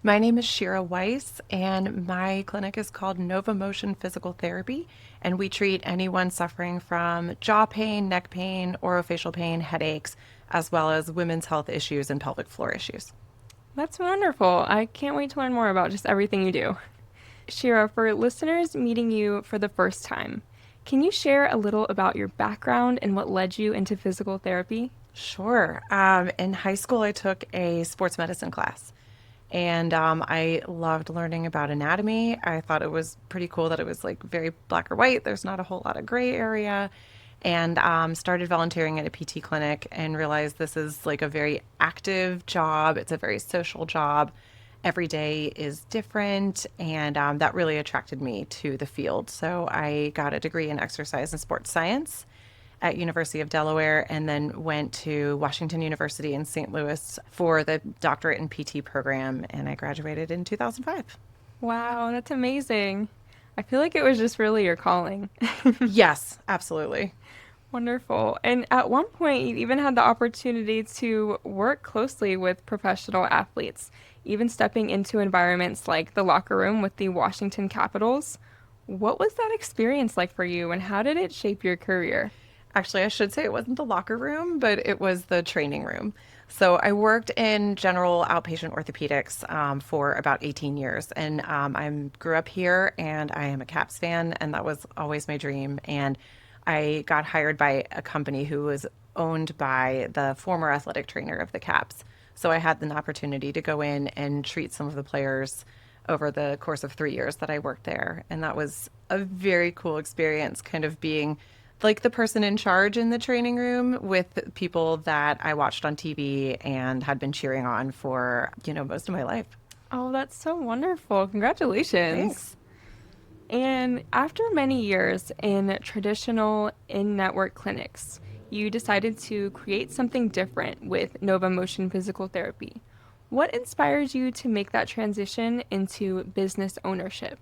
My name is Shira Weiss, and my clinic is called Nova Motion Physical Therapy, and we treat anyone suffering from jaw pain, neck pain, orofacial pain, headaches, as well as women's health issues and pelvic floor issues. That's wonderful. I can't wait to learn more about just everything you do. Shira, for listeners meeting you for the first time, can you share a little about your background and what led you into physical therapy? Sure. In high school, I took a sports medicine class, and I loved learning about anatomy. I thought it was pretty cool that it was like very black or white. There's not a whole lot of gray area. And started volunteering at a PT clinic and realized this is like a very active job. It's a very social job. Every day is different, and that really attracted me to the field. So I got a degree in exercise and sports science at University of Delaware, and then went to Washington University in St. Louis for the doctorate in PT program, and I graduated in 2005. Wow, that's amazing. I feel like it was just really your calling. Yes, absolutely. Wonderful. And at one point, you even had the opportunity to work closely with professional athletes, even stepping into environments like the locker room with the Washington Capitals. What was that experience like for you, and how did it shape your career? Actually, I should say it wasn't the locker room, but it was the training room. So I worked in general outpatient orthopedics for about 18 years, and I grew up here, and I am a Caps fan, and that was always my dream. And I got hired by a company who was owned by the former athletic trainer of the Caps. So I had an opportunity to go in and treat some of the players over the course of 3 years that I worked there. And that was a very cool experience, kind of being like the person in charge in the training room with people that I watched on TV and had been cheering on for, most of my life. Oh, that's so wonderful. Congratulations. Thanks. And after many years in traditional in network clinics, you decided to create something different with Nova Motion Physical Therapy. What inspired you to make that transition into business ownership?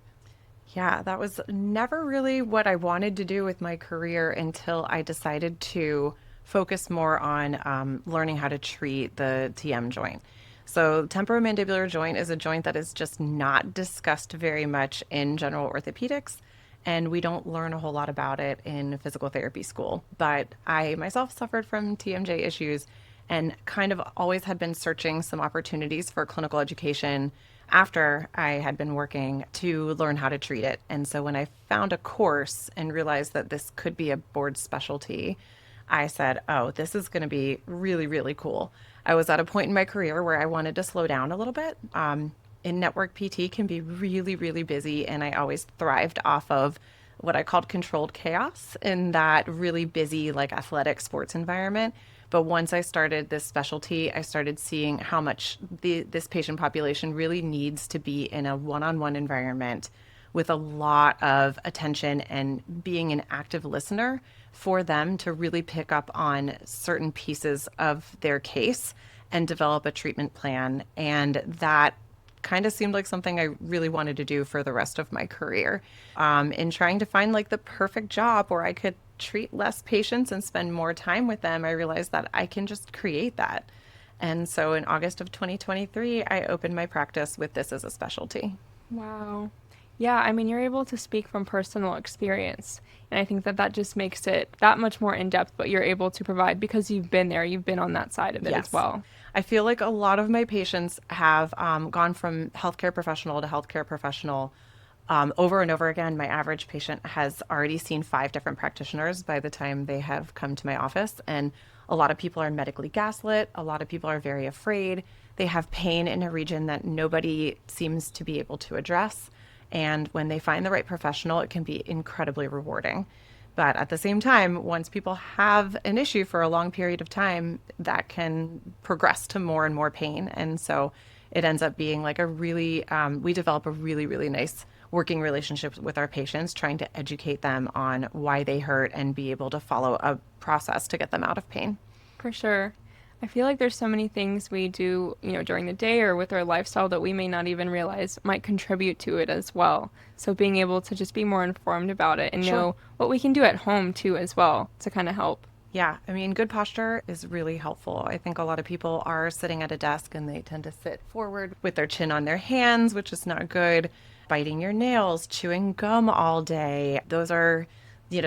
Yeah, that was never really what I wanted to do with my career until I decided to focus more on learning how to treat the TM joint. So, temporomandibular joint is a joint that is just not discussed very much in general orthopedics, and we don't learn a whole lot about it in physical therapy school. But I myself suffered from TMJ issues and kind of always had been searching some opportunities for clinical education after I had been working to learn how to treat it. And so when I found a course and realized that this could be a board specialty, I said, oh, this is going to be really, really cool. I was at a point in my career where I wanted to slow down a little bit. In network PT can be really, really busy, and I always thrived off of what I called controlled chaos in that really busy, like athletic sports environment. But once I started this specialty, I started seeing how much this patient population really needs to be in a one-on-one environment with a lot of attention and being an active listener for them to really pick up on certain pieces of their case and develop a treatment plan. And that kind of seemed like something I really wanted to do for the rest of my career. In trying to find like the perfect job where I could treat less patients and spend more time with them, I realized that I can just create that. And so in August of 2023, I opened my practice with this as a specialty. Wow. Yeah, I mean, you're able to speak from personal experience. And I think that that just makes it that much more in depth, what you're able to provide because you've been there, you've been on that side of it as Yes. well. I feel like a lot of my patients have gone from healthcare professional to healthcare professional over and over again. My average patient has already seen 5 different practitioners by the time they have come to my office. And a lot of people are medically gaslit. A lot of people are very afraid. They have pain in a region that nobody seems to be able to address. And when they find the right professional, it can be incredibly rewarding. But at the same time, once people have an issue for a long period of time, that can progress to more and more pain. And so it ends up being like we develop a really, really nice working relationship with our patients, trying to educate them on why they hurt and be able to follow a process to get them out of pain. For sure. I feel like there's so many things we do, during the day or with our lifestyle that we may not even realize might contribute to it as well. So being able to just be more informed about it and Sure. know what we can do at home too as well to kind of help. Yeah, I mean, good posture is really helpful. I think a lot of people are sitting at a desk and they tend to sit forward with their chin on their hands, which is not good. Biting your nails, chewing gum all day. Those are,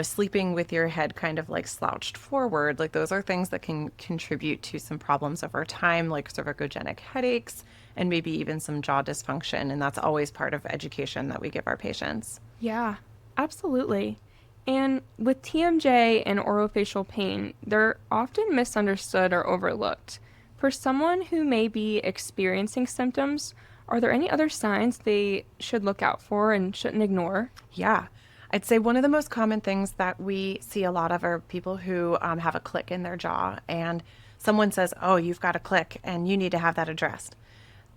sleeping with your head kind of like slouched forward. Like, those are things that can contribute to some problems over time, like cervicogenic headaches and maybe even some jaw dysfunction. And that's always part of education that we give our patients. Yeah, absolutely. And with TMJ and orofacial pain, they're often misunderstood or overlooked. For someone who may be experiencing symptoms, are there any other signs they should look out for and shouldn't ignore? Yeah. I'd say one of the most common things that we see a lot of are people who have a click in their jaw, and someone says, "Oh, you've got a click and you need to have that addressed."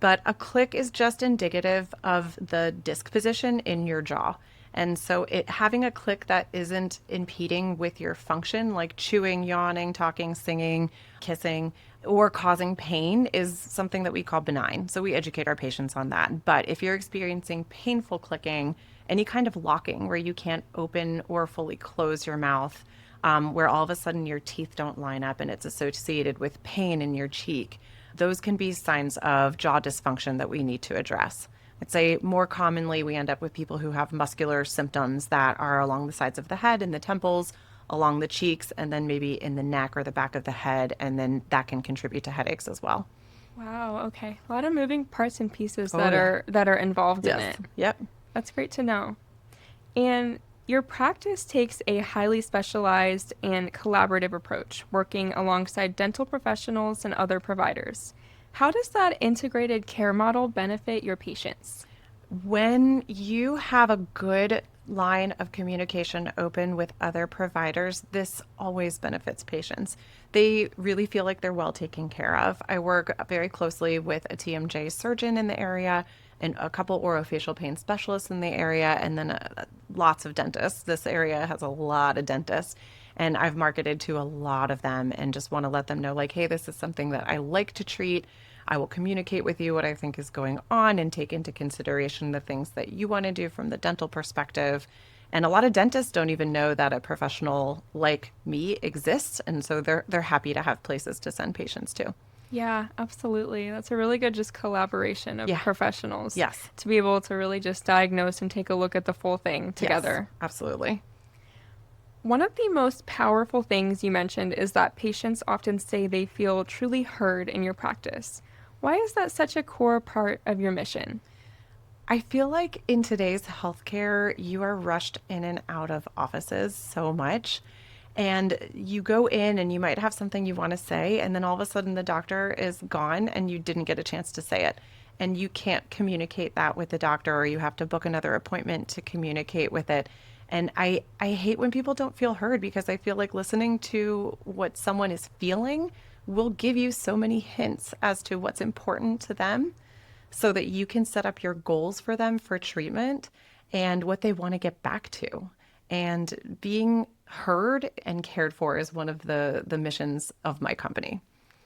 But a click is just indicative of the disc position in your jaw. And so having a click that isn't impeding with your function, like chewing, yawning, talking, singing, kissing, or causing pain, is something that we call benign. So we educate our patients on that. But if you're experiencing painful clicking, any kind of locking where you can't open or fully close your mouth, where all of a sudden your teeth don't line up and it's associated with pain in your cheek, those can be signs of jaw dysfunction that we need to address. I'd say more commonly we end up with people who have muscular symptoms that are along the sides of the head, in the temples, along the cheeks, and then maybe in the neck or the back of the head, and then that can contribute to headaches as well. Wow, okay. A lot of moving parts and pieces Oh that yeah. are involved in Yes. it. Yep. That's great to know. And your practice takes a highly specialized and collaborative approach, working alongside dental professionals and other providers. How does that integrated care model benefit your patients? When you have a good line of communication open with other providers, this always benefits patients. They really feel like they're well taken care of. I work very closely with a TMJ surgeon in the area and a couple orofacial pain specialists in the area, and then lots of dentists. This area has a lot of dentists. And I've marketed to a lot of them and just want to let them know, like, hey, this is something that I like to treat. I will communicate with you what I think is going on and take into consideration the things that you want to do from the dental perspective. And a lot of dentists don't even know that a professional like me exists, and so they're happy to have places to send patients to. Yeah, absolutely. That's a really good just collaboration of Yeah. professionals Yes. to be able to really just diagnose and take a look at the full thing Yes. together. Absolutely. One of the most powerful things you mentioned is that patients often say they feel truly heard in your practice. Why is that such a core part of your mission? I feel like in today's healthcare, you are rushed in and out of offices so much. And you go in and you might have something you want to say, and then all of a sudden the doctor is gone and you didn't get a chance to say it. And you can't communicate that with the doctor, or you have to book another appointment to communicate with it. And I hate when people don't feel heard, because I feel like listening to what someone is feeling will give you so many hints as to what's important to them, so that you can set up your goals for them for treatment and what they want to get back to. And being heard and cared for is one of the missions of my company.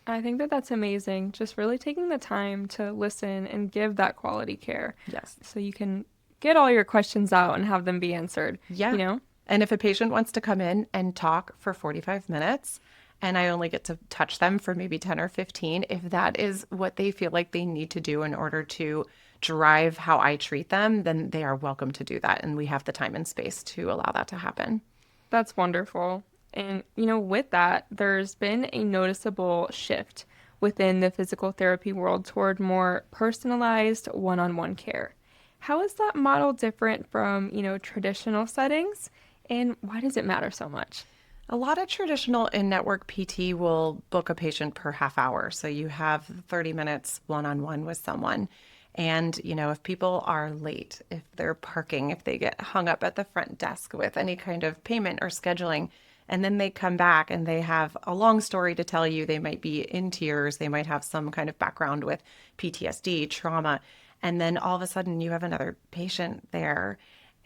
I think that that's amazing. Just really taking the time to listen and give that quality care Yes. so you can get all your questions out and have them be answered, you Yeah. know? And if a patient wants to come in and talk for 45 minutes and I only get to touch them for maybe 10 or 15, if that is what they feel like they need to do in order to drive how I treat them, then they are welcome to do that. And we have the time and space to allow that to happen. That's wonderful. And, with that, there's been a noticeable shift within the physical therapy world toward more personalized one on one care. How is that model different from, traditional settings? And why does it matter so much? A lot of traditional in-network PT will book a patient per half hour. So you have 30 minutes one-on-one with someone. And, if people are late, if they're parking, if they get hung up at the front desk with any kind of payment or scheduling, and then they come back and they have a long story to tell you, they might be in tears, they might have some kind of background with PTSD, trauma, and then all of a sudden you have another patient there,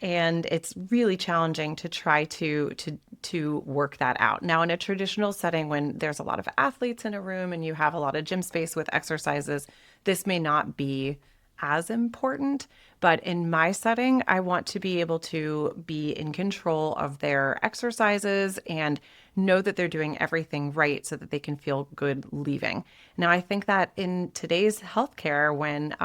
and it's really challenging to try to work that out. Now, in a traditional setting, when there's a lot of athletes in a room and you have a lot of gym space with exercises, this may not be as important. But in my setting, I want to be able to be in control of their exercises and know that they're doing everything right so that they can feel good leaving. Now, I think that in today's healthcare, when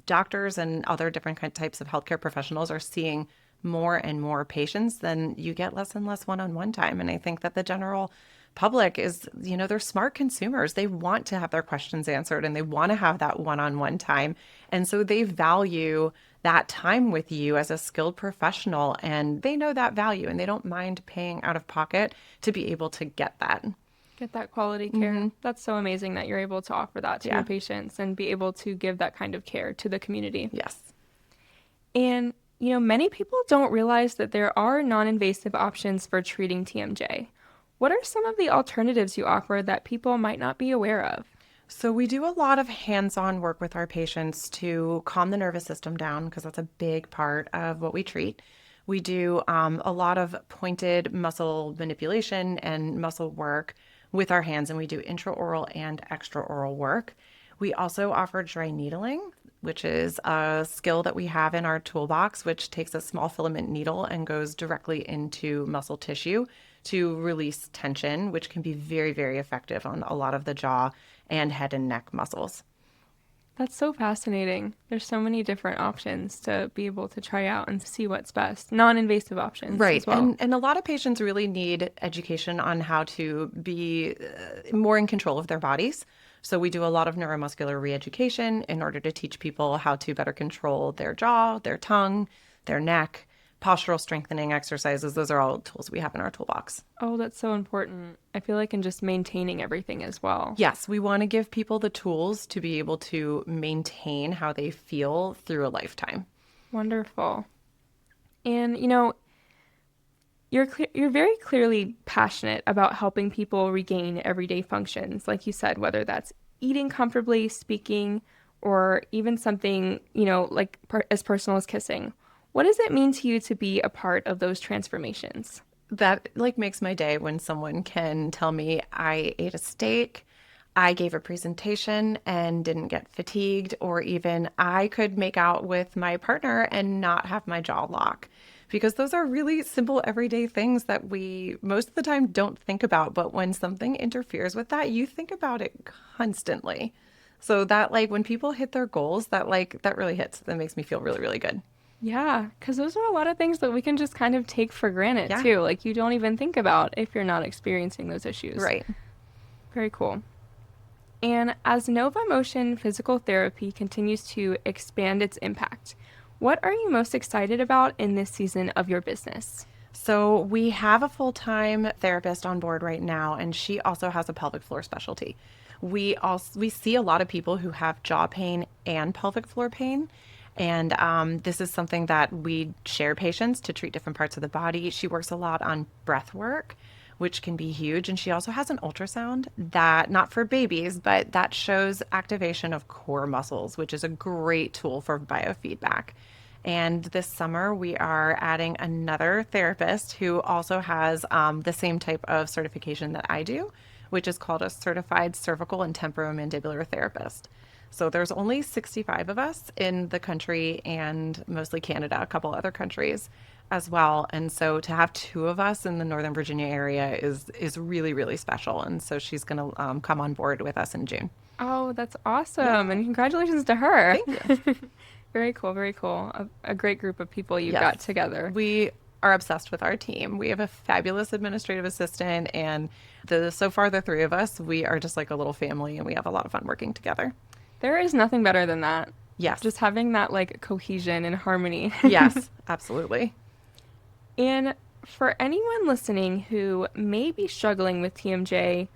doctors and other different types of healthcare professionals are seeing more and more patients, then you get less and less one-on-one time. And I think that the general public is, they're smart consumers. They want to have their questions answered and they want to have that one-on-one time. And so they value that time with you as a skilled professional, and they know that value and they don't mind paying out of pocket to be able to get that. Get that quality care. That's so amazing that you're able to offer that to Yeah. your patients and be able to give that kind of care to the community. Yes. And, many people don't realize that there are non-invasive options for treating TMJ. What are some of the alternatives you offer that people might not be aware of? So we do a lot of hands-on work with our patients to calm the nervous system down because that's a big part of what we treat. We do a lot of pointed muscle manipulation and muscle work with our hands, and we do intraoral and extraoral work. We also offer dry needling, which is a skill that we have in our toolbox, which takes a small filament needle and goes directly into muscle tissue to release tension, which can be very, very effective on a lot of the jaw and head and neck muscles. That's so fascinating. There's so many different options to be able to try out and see what's best. Non-invasive options Right. as well. And a lot of patients really need education on how to be more in control of their bodies. So we do a lot of neuromuscular re-education in order to teach people how to better control their jaw, their tongue, their neck, postural strengthening exercises. Those are all tools we have in our toolbox. Oh, that's so important. I feel like in just maintaining everything as well. Yes, we want to give people the tools to be able to maintain how they feel through a lifetime. Wonderful. And, you're very clearly passionate about helping people regain everyday functions, like you said, whether that's eating comfortably, speaking, or even something, as personal as kissing. What does it mean to you to be a part of those transformations? That makes my day when someone can tell me I ate a steak, I gave a presentation and didn't get fatigued, or even I could make out with my partner and not have my jaw lock. Because those are really simple everyday things that we most of the time don't think about. But when something interferes with that, you think about it constantly. So that when people hit their goals, that really hits. That makes me feel really, really good. Yeah, because those are a lot of things that we can just kind of take for granted Yeah. too. Like you don't even think about if you're not experiencing those issues. Right. Very cool. And as Nova Motion Physical Therapy continues to expand its impact, what are you most excited about in this season of your business? So we have a full-time therapist on board right now, and she also has a pelvic floor specialty. We see a lot of people who have jaw pain and pelvic floor pain. And this is something that we share patients to treat different parts of the body. She works a lot on breath work, which can be huge. And she also has an ultrasound that, not for babies, but that shows activation of core muscles, which is a great tool for biofeedback. And this summer, we are adding another therapist who also has the same type of certification that I do, which is called a Certified Cervical and Temporomandibular Therapist. So there's only 65 of us in the country and mostly Canada, a couple other countries as well. And so to have two of us in the Northern Virginia area is really, really special. And so she's going to come on board with us in June. Oh, that's awesome. And congratulations to her. Thank you. Very cool, very cool. A great group of people you've Yes. got together. We are obsessed with our team. We have a fabulous administrative assistant, and so far the three of us, we are just like a little family, and we have a lot of fun working together. There is nothing better than that. Yes. Just having that cohesion and harmony. Yes, absolutely. And for anyone listening who may be struggling with TMJ,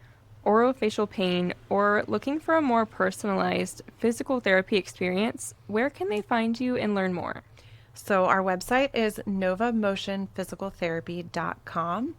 orofacial pain, or looking for a more personalized physical therapy experience, where can they find you and learn more? So our website is novamotionphysicaltherapy.com.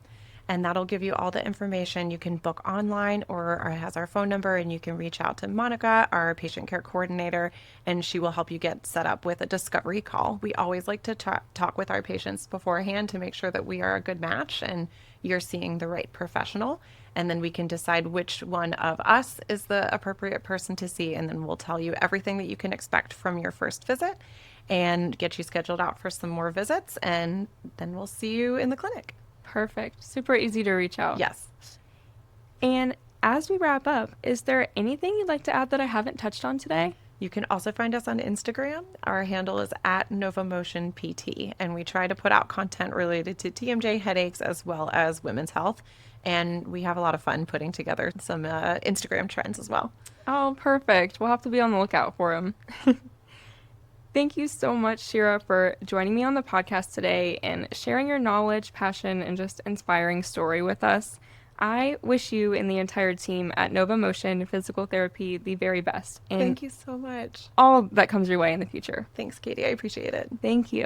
and that'll give you all the information. You can book online or has our phone number, and you can reach out to Monica, our patient care coordinator, and she will help you get set up with a discovery call. We always like to talk with our patients beforehand to make sure that we are a good match and you're seeing the right professional. And then we can decide which one of us is the appropriate person to see. And then we'll tell you everything that you can expect from your first visit and get you scheduled out for some more visits. And then we'll see you in the clinic. Perfect. Super easy to reach out. Yes. And as we wrap up, is there anything you'd like to add that I haven't touched on today? You can also find us on Instagram. Our handle is at NovaMotionPT, and we try to put out content related to TMJ, headaches, as well as women's health. And we have a lot of fun putting together some Instagram trends as well. Oh, perfect. We'll have to be on the lookout for them. Thank you so much, Shira, for joining me on the podcast today and sharing your knowledge, passion, and just inspiring story with us. I wish you and the entire team at Nova Motion Physical Therapy the very best. And Thank you so much. all that comes your way in the future. Thanks, Katie. I appreciate it. Thank you.